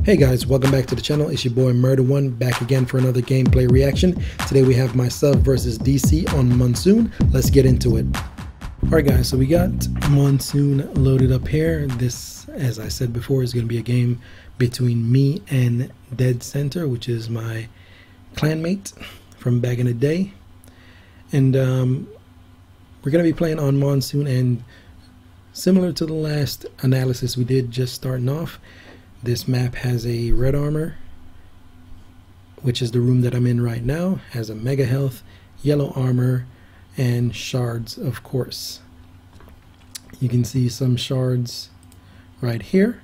Hey guys, welcome back to the channel. It's your boy Murda1 back again for another gameplay reaction. Today we have myself versus DC on Monsoon. Let's get into it. Alright guys, so we got Monsoon loaded up here. This, as I said before, is going to be a game between me and DeadCenter, which is my clanmate from back in the day. And we're going to be playing on Monsoon, and similar to the last analysis we did just starting off, this map has a red armor, which is the room that I'm in right now, has a mega health, yellow armor, and shards, of course. You can see some shards right here,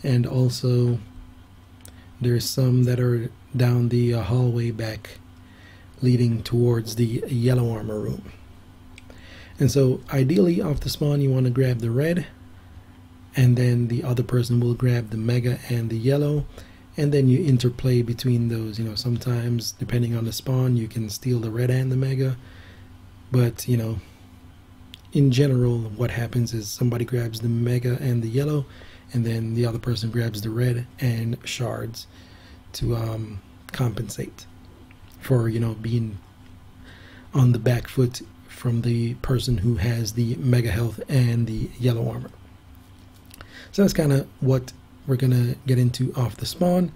and also there's some that are down the hallway back leading towards the yellow armor room. And so ideally off the spawn you want to grab the red, and then the other person will grab the mega and the yellow, and then you interplay between those. You know, sometimes depending on the spawn you can steal the red and the mega, but you know, in general what happens is somebody grabs the mega and the yellow, and then the other person grabs the red and shards to compensate for, you know, being on the back foot from the person who has the mega health and the yellow armor. So that's kind of what we're going to get into off the spawn,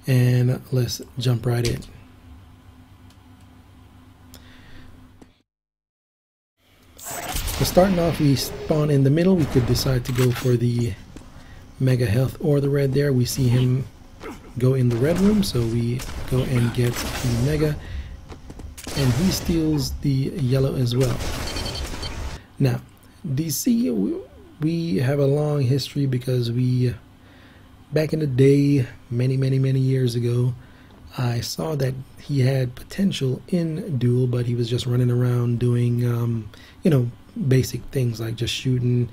and let's jump right in. So starting off, we spawn in the middle. We could decide to go for the mega health or the red there. We see him go in the red room, so we go and get the mega, and he steals the yellow as well. Now, DC, we have a long history because we, back in the day, many years ago, I saw that he had potential in Duel, but he was just running around doing, you know, basic things like just shooting.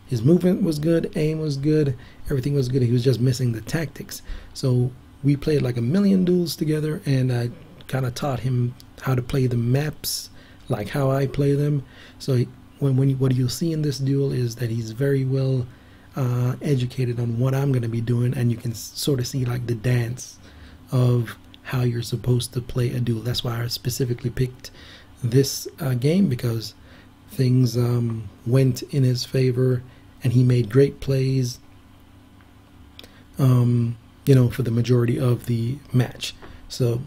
His movement was good, aim was good, everything was good. He was just missing the tactics. So we played like a million duels together, and I kind of taught him how to play the maps like how I play them. So what you'll see in this duel is that he's very well educated on what I'm going to be doing, and you can sort of see like the dance of how you're supposed to play a duel. That's why I specifically picked this game, because things went in his favor and he made great plays, you know, for the majority of the match. So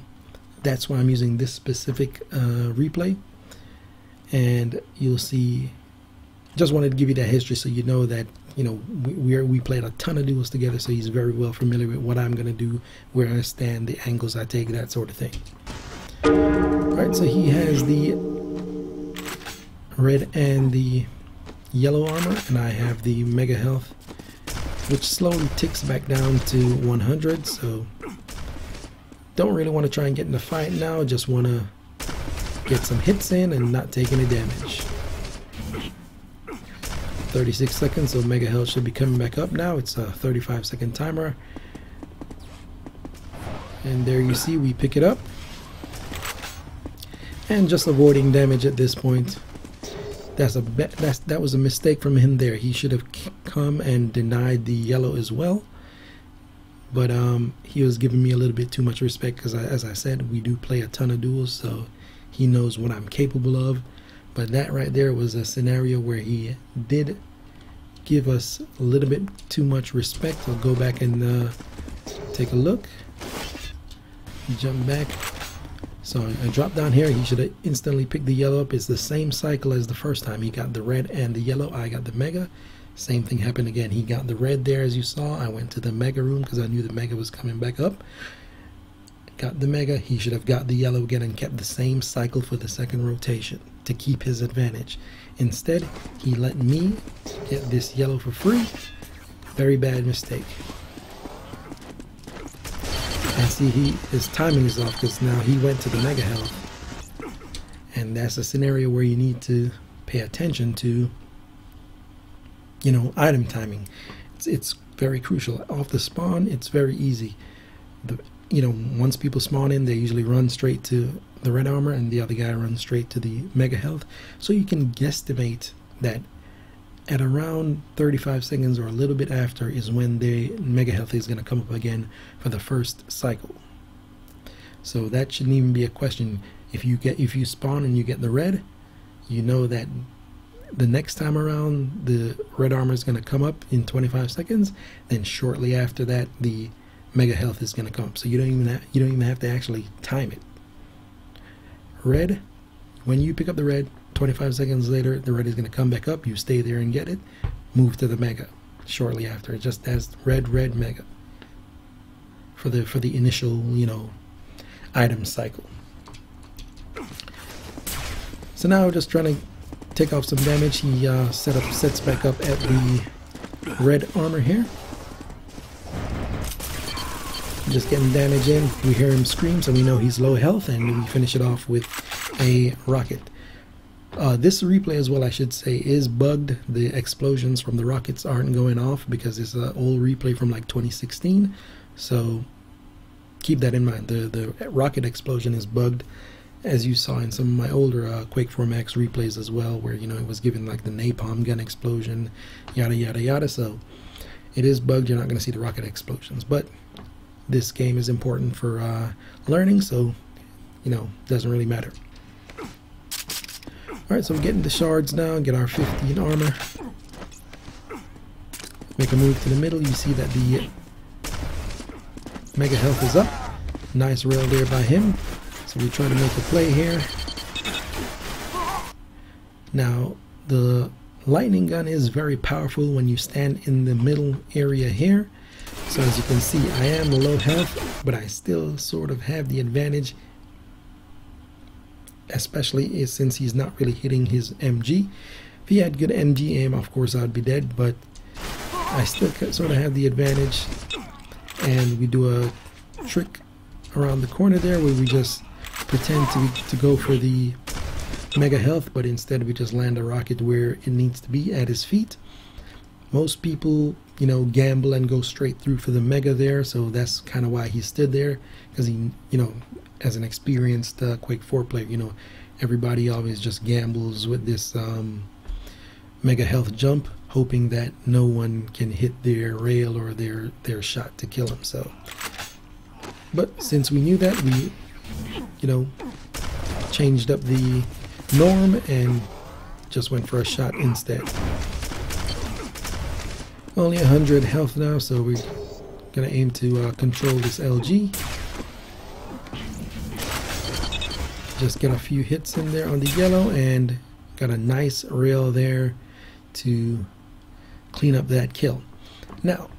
that's why I'm using this specific replay. And you'll see, just wanted to give you that history so you know that, you know, we played a ton of duels together, so he's very well familiar with what I'm going to do, where I stand, the angles I take, that sort of thing. Alright, so he has the red and the yellow armor, and I have the mega health, which slowly ticks back down to 100, so don't really want to try and get in the fight now, just want to get some hits in and not take any damage. 36 seconds, so mega health should be coming back up now. It's a 35-second timer, and there you see we pick it up, and just avoiding damage at this point. That was a mistake from him there. He should have come and denied the yellow as well, but he was giving me a little bit too much respect, because as I said, we do play a ton of duels, so he knows what I'm capable of. But that right there was a scenario where he did give us a little bit too much respect. I'll go back and take a look. Jump back. So I dropped down here. He should have instantly picked the yellow up. It's the same cycle as the first time. He got the red and the yellow. I got the mega. Same thing happened again. He got the red there, as you saw. I went to the mega room because I knew the mega was coming back up. Got the mega. He should have got the yellow again and kept the same cycle for the second rotation to keep his advantage. Instead, he let me get this yellow for free. Very bad mistake. And see, his timing is off, because now he went to the mega health, and that's a scenario where you need to pay attention to, you know, item timing. It's very crucial. Off the spawn, it's very easy. You know, once people spawn in, they usually run straight to the red armor, and the other guy runs straight to the mega health. So you can guesstimate that at around 35 seconds or a little bit after is when the mega health is going to come up again for the first cycle. So that shouldn't even be a question. If you spawn and you get the red, you know that the next time around the red armor is going to come up in 25 seconds. Then shortly after that, the mega health is going to come up. So you don't even have to actually time it. Red, when you pick up the red, 25 seconds later, the red is going to come back up. You stay there and get it. Move to the mega shortly after. Just as red mega for the initial, you know, item cycle. So now just trying to take off some damage. He sets back up at the red armor here. Just getting damage in. We hear him scream, so we know he's low health, and we finish it off with a rocket. This replay as well, I should say, is bugged. The explosions from the rockets aren't going off because it's an old replay from like 2016. So keep that in mind. The rocket explosion is bugged, as you saw in some of my older Quake 4 Max replays as well, where, you know, it was given like the napalm gun explosion, yada yada yada. So it is bugged. You're not going to see the rocket explosions, but this game is important for learning, so, you know, doesn't really matter. Alright, so we're getting the shards now, get our 15 armor. Make a move to the middle. You see that the mega health is up. Nice rail there by him. So we try to make a play here. Now, the lightning gun is very powerful when you stand in the middle area here. So as you can see, I am low health, but I still sort of have the advantage, especially since he's not really hitting his MG. If he had good MG aim, of course I'd be dead, but I still sort of have the advantage. And we do a trick around the corner there where we just pretend to go for the mega health, but instead we just land a rocket where it needs to be, at his feet. Most people, you know, gamble and go straight through for the mega there, so that's kind of why he stood there, because he, you know, as an experienced Quake 4 player, you know, everybody always just gambles with this mega health jump, hoping that no one can hit their rail or their shot to kill him. So, but since we knew that, we, you know, changed up the norm and just went for a shot instead. Only 100 health now, so we're gonna aim to control this LG. Just get a few hits in there on the yellow and got a nice rail there to clean up that kill. Now,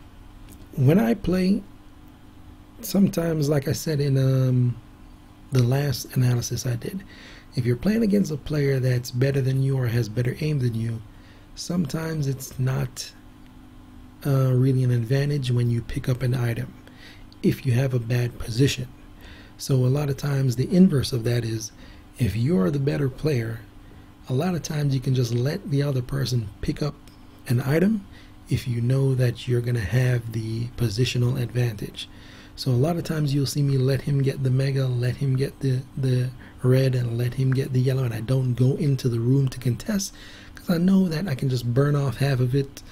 when I play, sometimes, like I said in the last analysis I did, if you're playing against a player that's better than you or has better aim than you, sometimes it's not really an advantage when you pick up an item if you have a bad position. So a lot of times the inverse of that is, if you're the better player, a lot of times you can just let the other person pick up an item if you know that you're going to have the positional advantage. So a lot of times you'll see me let him get the mega, let him get the red, and let him get the yellow, and I don't go into the room to contest because I know that I can just burn off half of it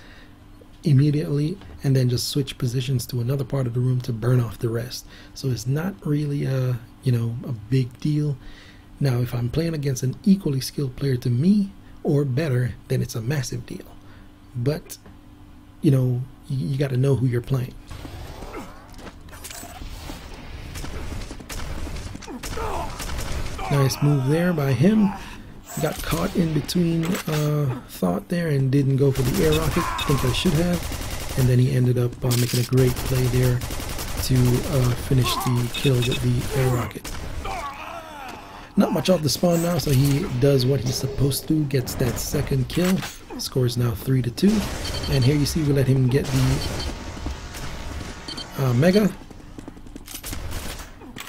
immediately and then just switch positions to another part of the room to burn off the rest. So it's not really a, you know, a big deal. Now if I'm playing against an equally skilled player to me or better, then it's a massive deal. But, you know, you got to know who you're playing. Nice move there by him. Got caught in between thought there and didn't go for the air rocket. I think I should have. And then he ended up making a great play there to finish the kill with the air rocket. Not much off the spawn now, so he does what he's supposed to, gets that second kill. Score is now 3-2. And here you see we let him get the mega.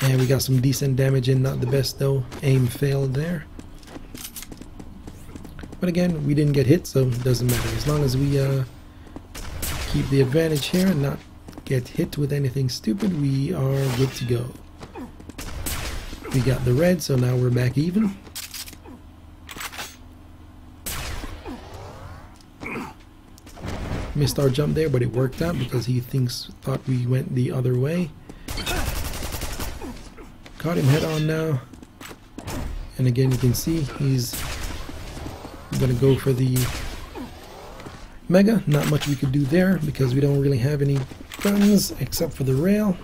And we got some decent damage in, not the best though. Aim failed there. But again, we didn't get hit, so it doesn't matter. As long as we keep the advantage here and not get hit with anything stupid, we are good to go. We got the red, so now we're back even. missed our jump there, but it worked out because he thought we went the other way. Caught him head on now. And again, you can see he's gonna go for the Mega. Not much we could do there because we don't really have any guns except for the rail.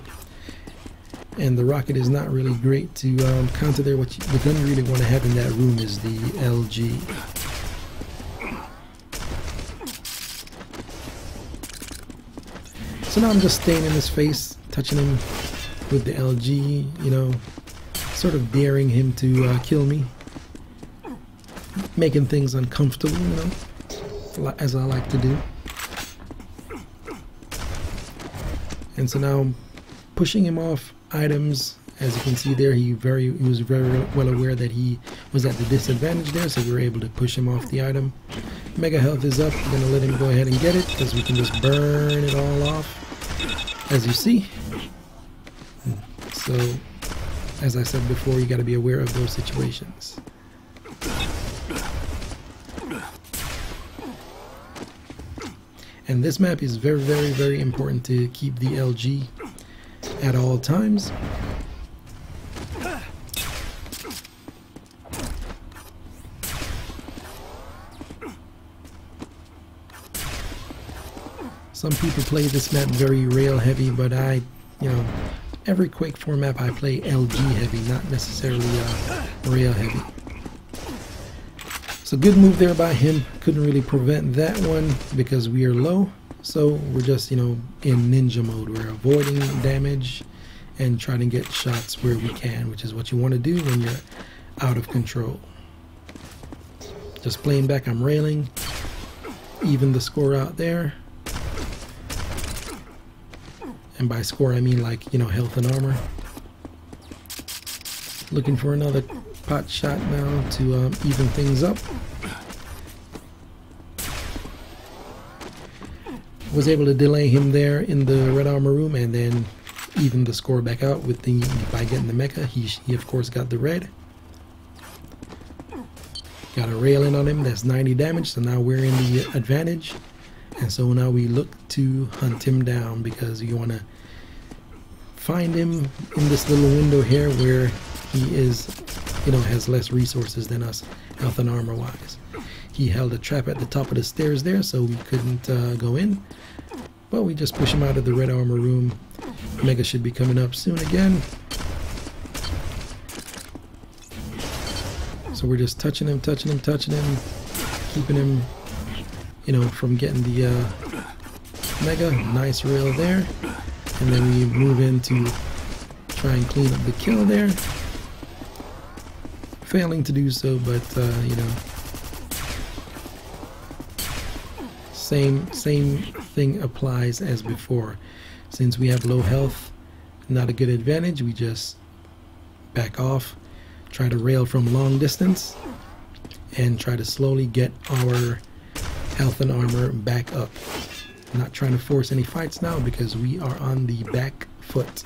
And the rocket is not really great to counter there. The gun you really want to have in that room is the LG. So now I'm just staying in his face, touching him with the LG, you know, sort of daring him to kill me. Making things uncomfortable, you know, as I like to do. And so now I'm pushing him off items. As you can see there, he was very well aware that he was at the disadvantage there, so we were able to push him off the item. Mega health is up. I'm gonna let him go ahead and get it because we can just burn it all off, as you see. So, as I said before, you got to be aware of those situations. And this map is very, very, very important to keep the LG at all times. Some people play this map very rail heavy, but you know, every Quake 4 map I play LG heavy, not necessarily rail heavy. So good move there by him. Couldn't really prevent that one because we are low. So we're just, you know, in ninja mode. We're avoiding damage and trying to get shots where we can, which is what you want to do when you're out of control. Just playing back, I'm railing. Even the score out there. And by score I mean, like, you know, health and armor. Looking for another pot shot now to even things up. Was able to delay him there in the red armor room and then even the score back out with by getting the mecha. He of course got the red. Got a rail in on him. That's 90 damage. So now we're in the advantage. And so now we look to hunt him down because you want to find him in this little window here where he is, you know, has less resources than us, health and armor wise. He held a trap at the top of the stairs there, so we couldn't go in. But we just push him out of the red armor room. Mega should be coming up soon again. So we're just touching him, keeping him, you know, from getting the Mega. Nice rail there. And then we move in to try and clean up the kill there. Failing to do so, but you know, same thing applies as before. Since we have low health, not a good advantage, we just back off, try to rail from long distance, and try to slowly get our health and armor back up. Not trying to force any fights now because we are on the back foot.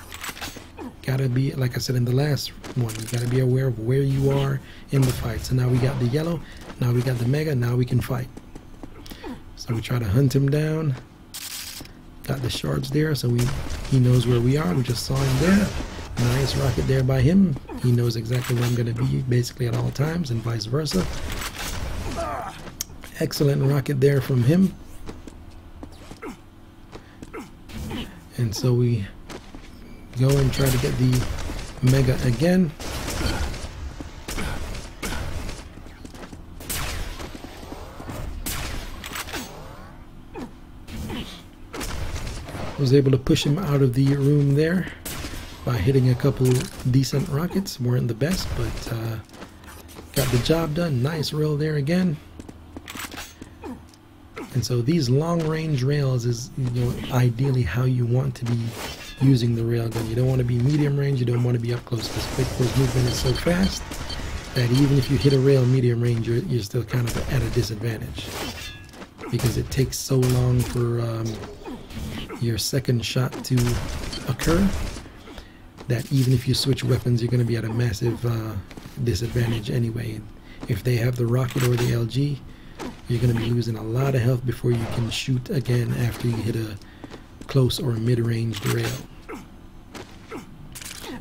Gotta be, like I said in the last one, you gotta be aware of where you are in the fight. So now we got the yellow, now we got the Mega, now we can fight. So we try to hunt him down. Got the shards there, so he knows where we are. We just saw him there. Nice rocket there by him. He knows exactly where I'm gonna be basically at all times, and vice versa. Excellent rocket there from him. And so we go and try to get the Mega again. Was able to push him out of the room there by hitting a couple decent rockets. Weren't the best, but got the job done. Nice rail there again. And so these long range rails is, you know, ideally how you want to be using the railgun. You don't want to be medium range, you don't want to be up close, because Quake 4's movement is so fast that even if you hit a rail medium range, you're still kind of at a disadvantage because it takes so long for your second shot to occur that even if you switch weapons, you're going to be at a massive disadvantage anyway. If they have the rocket or the LG, you're going to be losing a lot of health before you can shoot again after you hit a close or mid-ranged rail.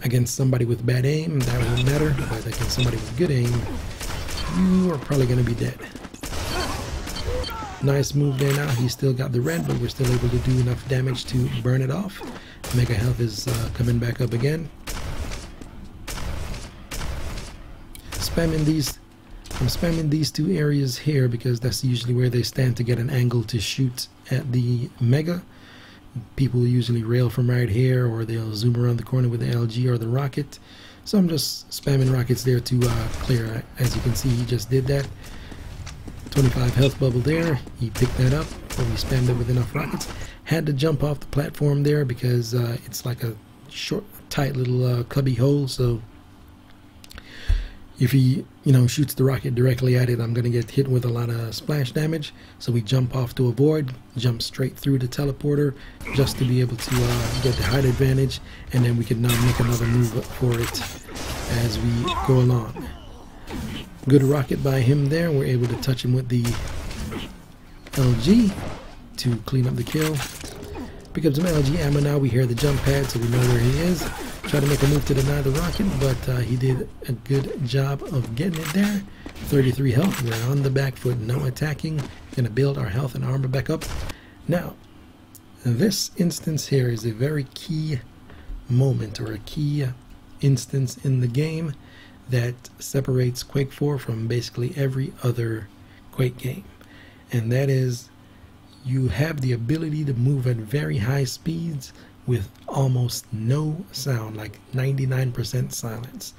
Against somebody with bad aim, that won't matter, but against somebody with good aim, you are probably going to be dead. Nice move there now. He still got the red, but we're still able to do enough damage to burn it off. Mega health is coming back up again. I'm spamming these two areas here because that's usually where they stand to get an angle to shoot at the mega. People usually rail from right here, or they'll zoom around the corner with the LG or the rocket. So I'm just spamming rockets there to clear. As you can see, he just did that. 25 health bubble there. He picked that up, but we spammed it with enough rockets. Had to jump off the platform there because it's like a short, tight little cubby hole. So if he, shoots the rocket directly at it, I'm going to get hit with a lot of splash damage. So we jump off to avoid, jump straight through the teleporter just to be able to get the height advantage, and then we can now make another move for it as we go along. Good rocket by him there. We're able to touch him with the LG to clean up the kill. Pick up some LG ammo now. We hear the jump pad, so we know where he is. Try to make a move to deny the rocket, but he did a good job of getting it there. 33 health. We're on the back foot. No attacking. Gonna build our health and armor back up. Now, this instance here is a very key moment, or a key instance in the game that separates Quake 4 from basically every other Quake game. And that is, you have the ability to move at very high speeds with almost no sound, like 99% silence.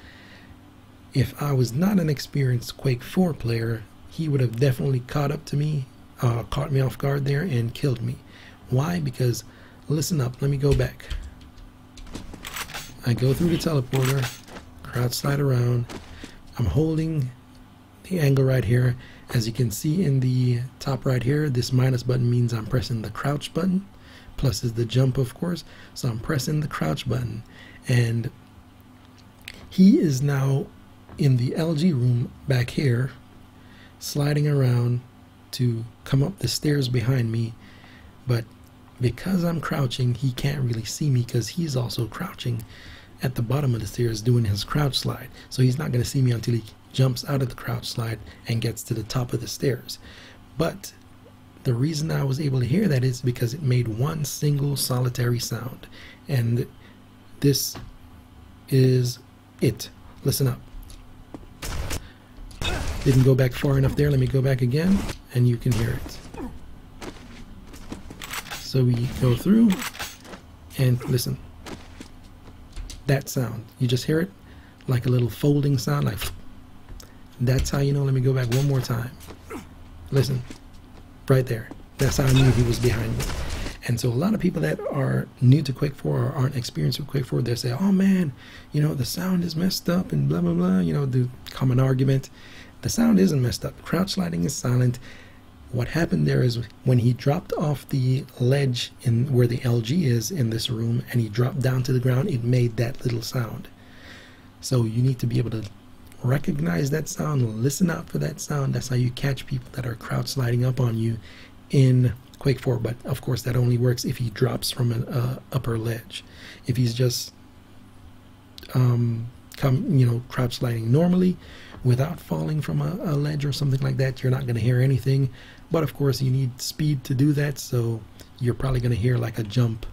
If I was not an experienced Quake 4 player, he would have definitely caught me off guard there and killed me. Why? Because, listen up, let me go back. I go through the teleporter, crouch slide around. I'm holding the angle right here. As you can see in the top right here, this minus button means I'm pressing the crouch button. Plus is the jump, of course. So I'm pressing the crouch button. And he is now in the LG room back here, sliding around to come up the stairs behind me. But because I'm crouching, he can't really see me because he's also crouching at the bottom of the stairs doing his crouch slide. So he's not going to see me until he jumps out of the crouch slide and gets to the top of the stairs. But the reason I was able to hear that is because it made one single solitary sound. And this is it. Listen up. Didn't go back far enough there. Let me go back again and you can hear it. So we go through and listen. That sound, you just hear it like a little folding sound, like that's how you know. Let me go back one more time. Listen, right there. That's how I knew he was behind me. And so a lot of people that are new to Quake 4 or aren't experienced with Quake 4, they say, oh man, the sound is messed up and blah blah blah, the common argument. The sound isn't messed up. Crouch sliding is silent. What happened there is when he dropped off the ledge in where the LG is in this room and he dropped down to the ground, it made that little sound. So you need to be able to recognize that sound, listen out for that sound. That's how you catch people that are crouch sliding up on you in Quake 4. But of course that only works if he drops from an upper ledge. If he's just crouch sliding normally without falling from a ledge or something like that, you're not going to hear anything. But of course you need speed to do that, so you're probably going to hear like a jump,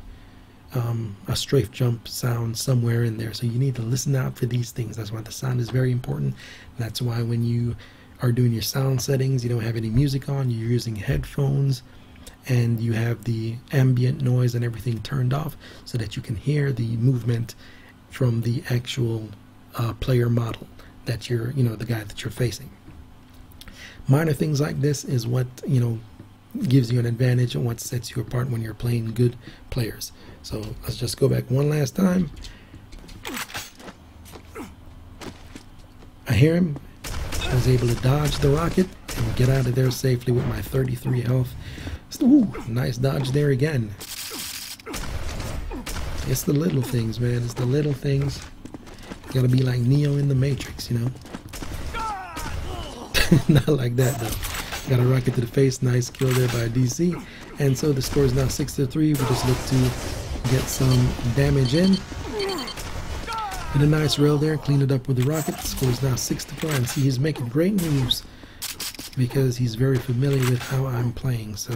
a strafe jump sound somewhere in there. So you need to listen out for these things. That's why the sound is very important. That's why when you are doing your sound settings, you don't have any music on, you're using headphones, and you have the ambient noise and everything turned off so that you can hear the movement from the actual player model that you're, the guy that you're facing. Minor things like this is what, gives you an advantage and what sets you apart when you're playing good players. So let's just go back one last time. I hear him. I was able to dodge the rocket and get out of there safely with my 33 health. Ooh, nice dodge there again. It's the little things, man. It's the little things. You gotta be like Neo in the Matrix, Not like that, though. Got a rocket to the face. Nice kill there by DC. And so the score is now 6-3. We just look to get some damage in. And a nice rail there. Clean it up with the rocket. The score is now 6-4. And see, he's making great moves because he's very familiar with how I'm playing. So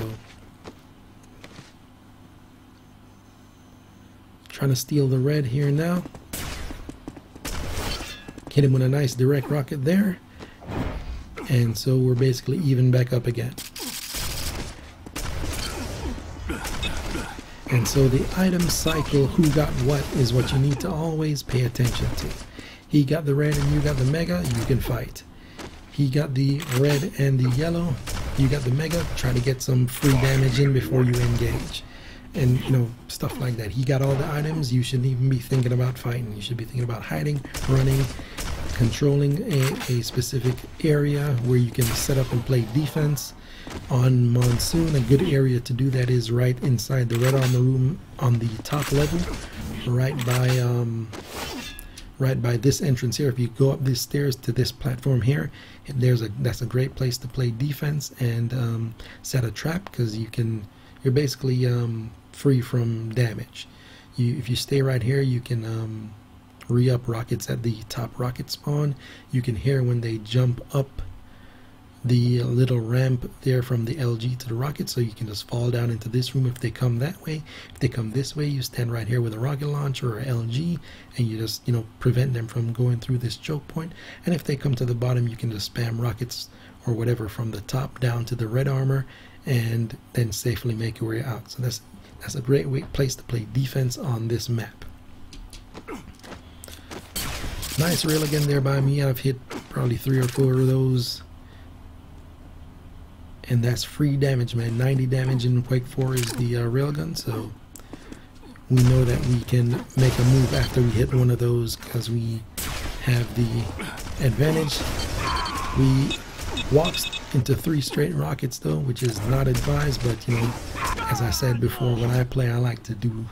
trying to steal the red here now. Hit him with a nice direct rocket there. And so we're basically even back up again. And so the item cycle, who got what, is what you need to always pay attention to. He got the red and you got the mega, you can fight. He got the red and the yellow, you got the mega, try to get some free damage in before you engage. And, you know, stuff like that. He got all the items, you shouldn't even be thinking about fighting. You should be thinking about hiding, running, controlling a specific area where you can set up and play defense. On Monsoon, a good area to do that is right inside the red armor room on the top level, right by this entrance here. If you go up these stairs to this platform here, that's a great place to play defense and set a trap, because you're basically free from damage. If you stay right here, you can re-up rockets at the top rocket spawn. You can hear when they jump up the little ramp there from the LG to the rocket, so you can just fall down into this room if they come that way. If they come this way, you stand right here with a rocket launcher or LG, and you just, you know, prevent them from going through this choke point. And if they come to the bottom, you can just spam rockets or whatever from the top down to the red armor, and then safely make your way out. So that's a great place to play defense on this map. Nice rail again there by me. I've hit probably 3 or 4 of those. And that's free damage, man. 90 damage in Quake 4 is the railgun, so we know that we can make a move after we hit one of those because we have the advantage. We waltzed into 3 straight rockets though, which is not advised, but you know, as I said before, when I play I like to do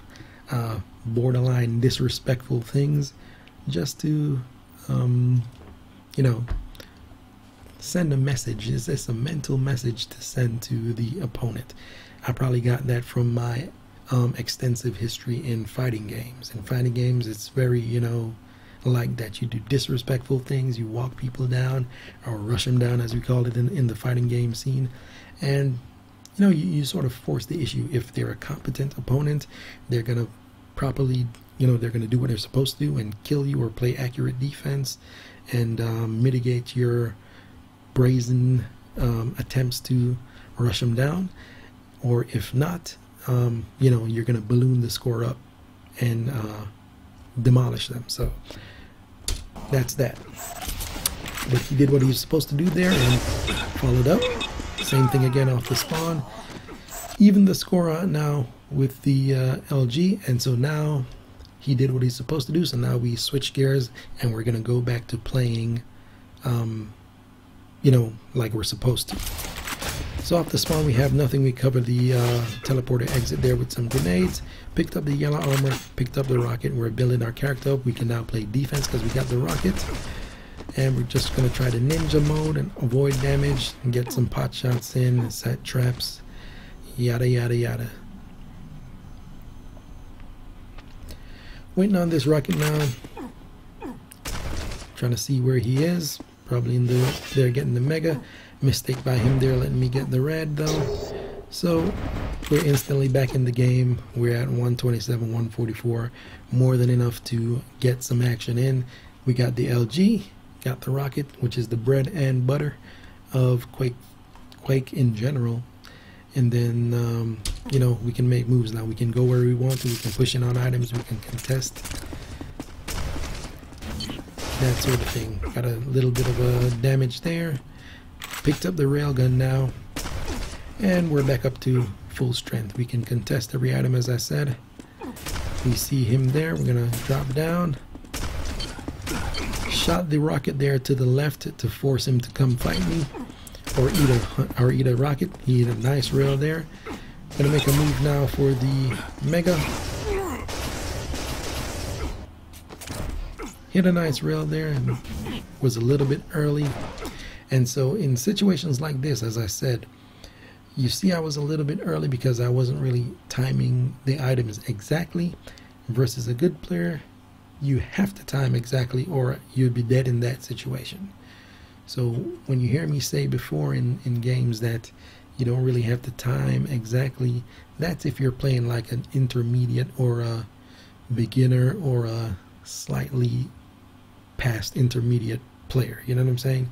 borderline disrespectful things just to, you know, send a message. Is this a mental message to send to the opponent? I probably got that from my extensive history in fighting games. In fighting games, it's very, you know, like that. You do disrespectful things, you walk people down, or rush them down as we call it in the fighting game scene. And, you know, you sort of force the issue. If they're a competent opponent, they're going to properly, you know, they're going to do what they're supposed to do and kill you or play accurate defense and mitigate your brazen attempts to rush them down. Or if not, you know, you're going to balloon the score up and demolish them. So that's that. But he did what he was supposed to do there and followed up. Same thing again off the spawn. Even the score out now with the LG, and so now he did what he's supposed to do. So now we switch gears and we're going to go back to playing you know, like we're supposed to. So off the spawn we have nothing. We covered the teleporter exit there with some grenades, picked up the yellow armor, picked up the rocket. We're building our character up. We can now play defense because we got the rocket, and we're just going to try the ninja mode and avoid damage and get some pot shots in, set traps, yada yada yada. Waiting on this rocket now, trying to see where he is. Probably in there getting the mega. Mistake by him there letting me get the red though. So we're instantly back in the game. We're at 127, 144. More than enough to get some action in. We got the LG, got the rocket, which is the bread and butter of Quake in general. And then, you know, we can make moves now. We can go where we want to. We can push in on items. We can contest. That sort of thing. Got a little bit of damage there. Picked up the railgun now, and we're back up to full strength. We can contest every item, as I said. We see him there. We're gonna drop down. Shot the rocket there to the left to force him to come fight me, or eat a rocket. He hit a nice rail there. Gonna make a move now for the mega. Hit a nice rail there and was a little bit early. And so in situations like this, as I said, you see I was a little bit early because I wasn't really timing the items exactly. Versus a good player, you have to time exactly or you'd be dead in that situation. So when you hear me say before in games that you don't really have to time exactly, that's if you're playing like an intermediate or a beginner or a slightly past intermediate player. You know what I'm saying?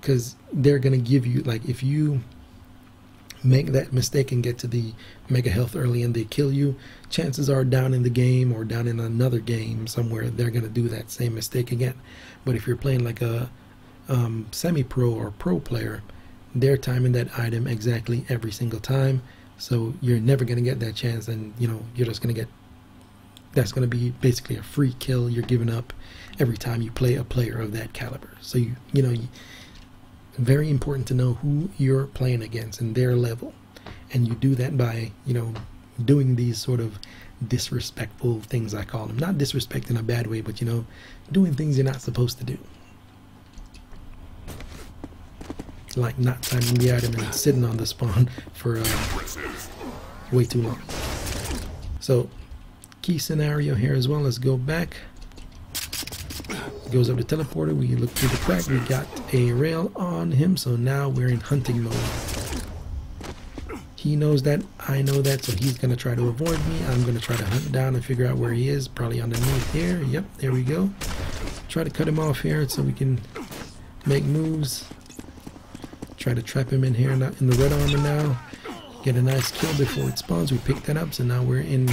Because they're going to give you, like, if you make that mistake and get to the mega health early and they kill you, chances are down in the game or down in another game somewhere they're going to do that same mistake again. But if you're playing like a semi-pro or pro player, they're timing that item exactly every single time, so you're never going to get that chance, and you know, you're just going to get, that's going to be basically a free kill you're giving up every time you play a player of that caliber. So you know, very important to know who you're playing against and their level, and you do that by, you know, doing these sort of disrespectful things, I call them. Not disrespect in a bad way, but you know, doing things you're not supposed to do, like not timing the item and sitting on the spawn for way too long. So key scenario here as well. Let's go back. Goes up the teleporter, we look through the crack, we got a rail on him, so now we're in hunting mode. He knows that, I know that, so he's going to try to avoid me. I'm going to try to hunt down and figure out where he is, probably underneath here. Yep, there we go. Try to cut him off here so we can make moves. Try to trap him in here, not in the red armor now. Get a nice kill before it spawns. We pick that up, so now we're in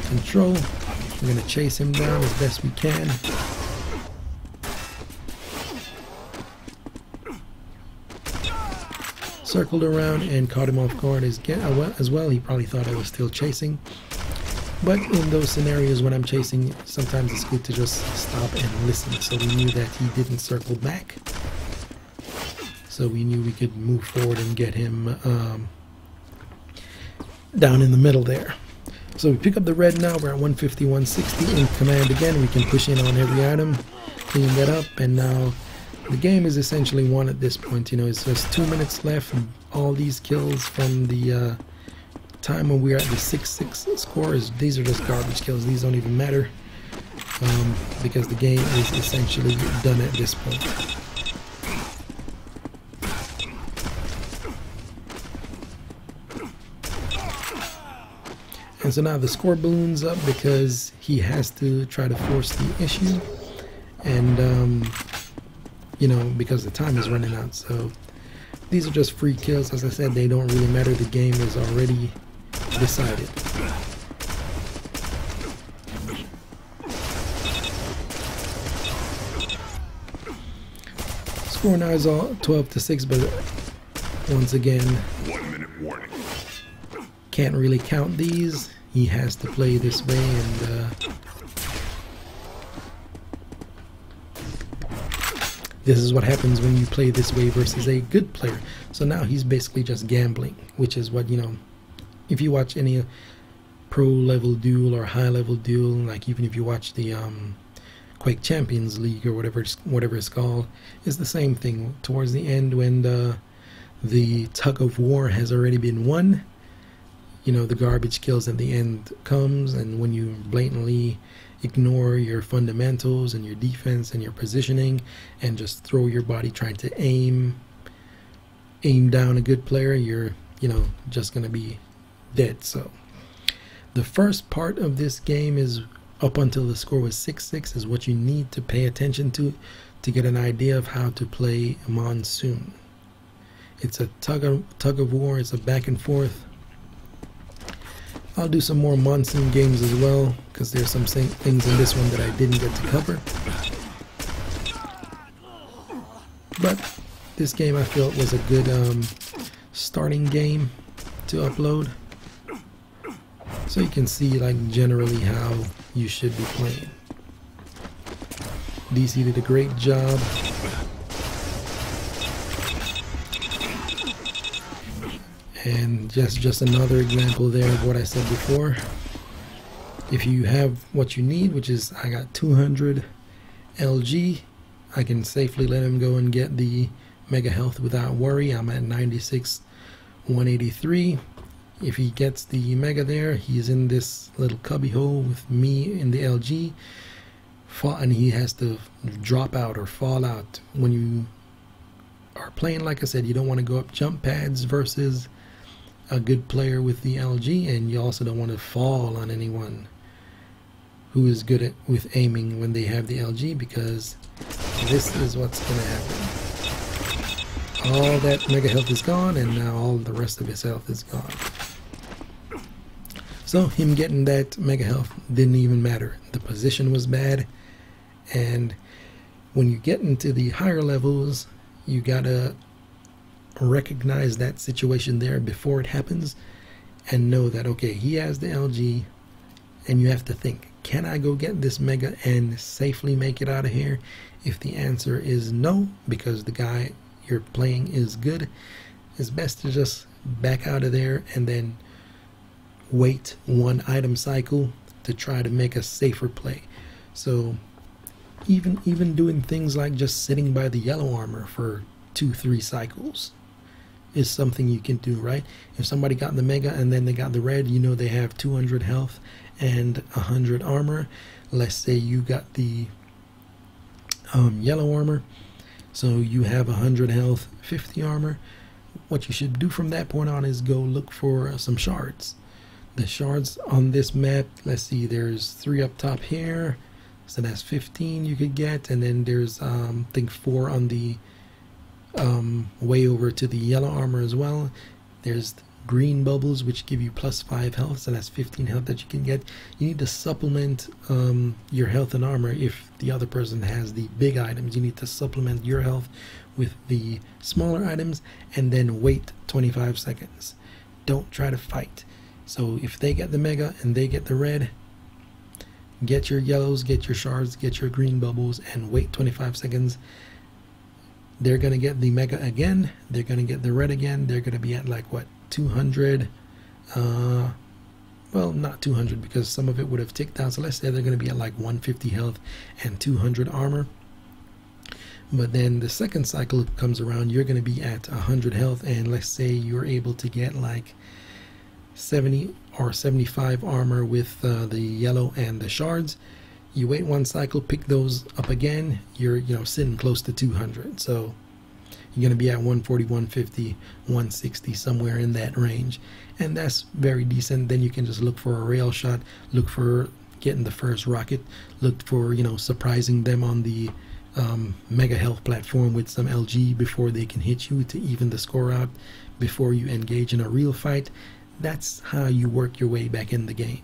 control. We're going to chase him down as best we can. Circled around and caught him off guard as well. He probably thought I was still chasing. But in those scenarios when I'm chasing, sometimes it's good to just stop and listen. So we knew that he didn't circle back. So we knew we could move forward and get him down in the middle there. So we pick up the red now. We're at 150, 160 in command again. We can push in on every item, clean that up, and now the game is essentially won at this point. You know, it's just 2 minutes left, and all these kills from the time when we're at the 6-6 scores, these are just garbage kills. These don't even matter because the game is essentially done at this point. And so now the score balloons up because he has to try to force the issue, and you know, because the time is running out. So these are just free kills. As I said, they don't really matter. The game is already decided. Score now is all 12-6, but once again, 1 minute warning. Can't really count these. He has to play this way, and this is what happens when you play this way versus a good player. So now he's basically just gambling, which is what, you know, if you watch any pro level duel or high level duel, like even if you watch the Quake Champions League or whatever it's called, it's the same thing. Towards the end, when the tug of war has already been won, you know, the garbage kills at the end comes, and when you blatantly ignore your fundamentals and your defense and your positioning and just throw your body trying to aim down a good player, you're, you know, just gonna be dead. So the first part of this game is up until the score was 6-6 is what you need to pay attention to get an idea of how to play Monsoon. It's a tug of war. It's a back and forth. I'll do some more Monsoon games as well, because there's some things in this one that I didn't get to cover. But this game I felt was a good starting game to upload, so you can see like generally how you should be playing. DC did a great job. And just another example there of what I said before. If you have what you need, which is I got 200 LG, I can safely let him go and get the mega health without worry. I'm at 96, 183. If he gets the mega there, he's in this little cubby hole with me in the LG, and he has to drop out or fall out. When you are playing, like I said, you don't want to go up jump pads versus a good player with the LG, and you also don't want to fall on anyone who is good with aiming when they have the LG, because this is what's going to happen. All that mega health is gone, and now all the rest of his health is gone. So him getting that mega health didn't even matter. The position was bad, and when you get into the higher levels, you gotta recognize that situation there before it happens and know that, okay, he has the LG, and you have to think, can I go get this mega and safely make it out of here? If the answer is no, because the guy you're playing is good, it's best to just back out of there and then wait one item cycle to try to make a safer play. So even doing things like just sitting by the yellow armor for 2-3 cycles is something you can do, right? If somebody got the mega and then they got the red, you know they have 200 health and 100 armor. Let's say you got the yellow armor, so you have 100 health, 50 armor. What you should do from that point on is go look for some shards. The shards on this map, let's see, there's 3 up top here, so that's 15 you could get, and then there's I think 4 on the way over to the yellow armor as well. There's green bubbles which give you +5 health, so that's 15 health that you can get. You need to supplement your health and armor. If the other person has the big items, you need to supplement your health with the smaller items, and then wait 25 seconds. Don't try to fight. So if they get the mega and they get the red, get your yellows, get your shards, get your green bubbles, and wait 25 seconds. They're going to get the mega again, they're going to get the red again, they're going to be at like what, 200, well, not 200 because some of it would have ticked down, so let's say they're going to be at like 150 health and 200 armor. But then the second cycle comes around, you're going to be at 100 health, and let's say you're able to get like 70 or 75 armor with the yellow and the shards. You wait one cycle, pick those up again, you're sitting close to 200, so you're going to be at 140, 150, 160, somewhere in that range, and that's very decent. Then you can just look for a rail shot, look for getting the first rocket, look for surprising them on the mega health platform with some LG before they can hit you to even the score out before you engage in a real fight. That's how you work your way back in the game.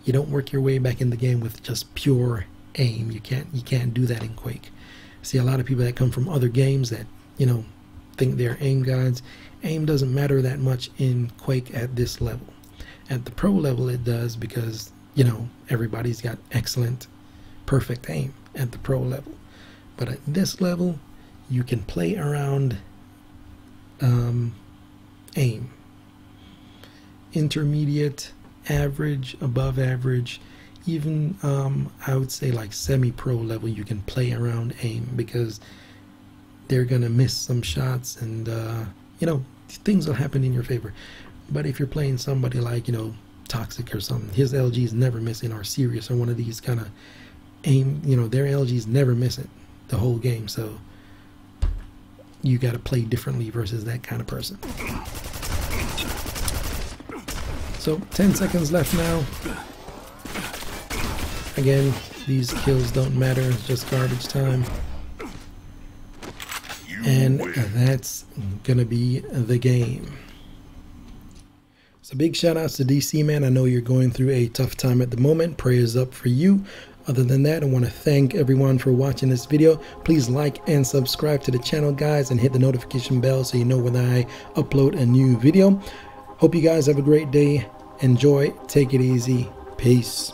You don't work your way back in the game with just pure aim. You can't do that in Quake. See, a lot of people that come from other games that think they're aim gods. Aim doesn't matter that much in Quake at this level. At the pro level it does, because everybody's got excellent, perfect aim at the pro level. But at this level you can play around aim. Intermediate, average, above average, even I would say like semi-pro level, you can play around aim, because they're gonna miss some shots, and things will happen in your favor. But if you're playing somebody like Toxic or something, his LG is never missing, or Serious, or one of these kind of aim, their LG is never missing the whole game, so you got to play differently versus that kind of person. So 10 seconds left now. Again, these kills don't matter, it's just garbage time. And that's gonna be the game. So big shout outs to DC, man. I know you're going through a tough time at the moment. Prayers up for you. Other than that, I want to thank everyone for watching this video. Please like and subscribe to the channel, guys, and hit the notification bell so you know when I upload a new video. Hope you guys have a great day. Enjoy. Take it easy. Peace.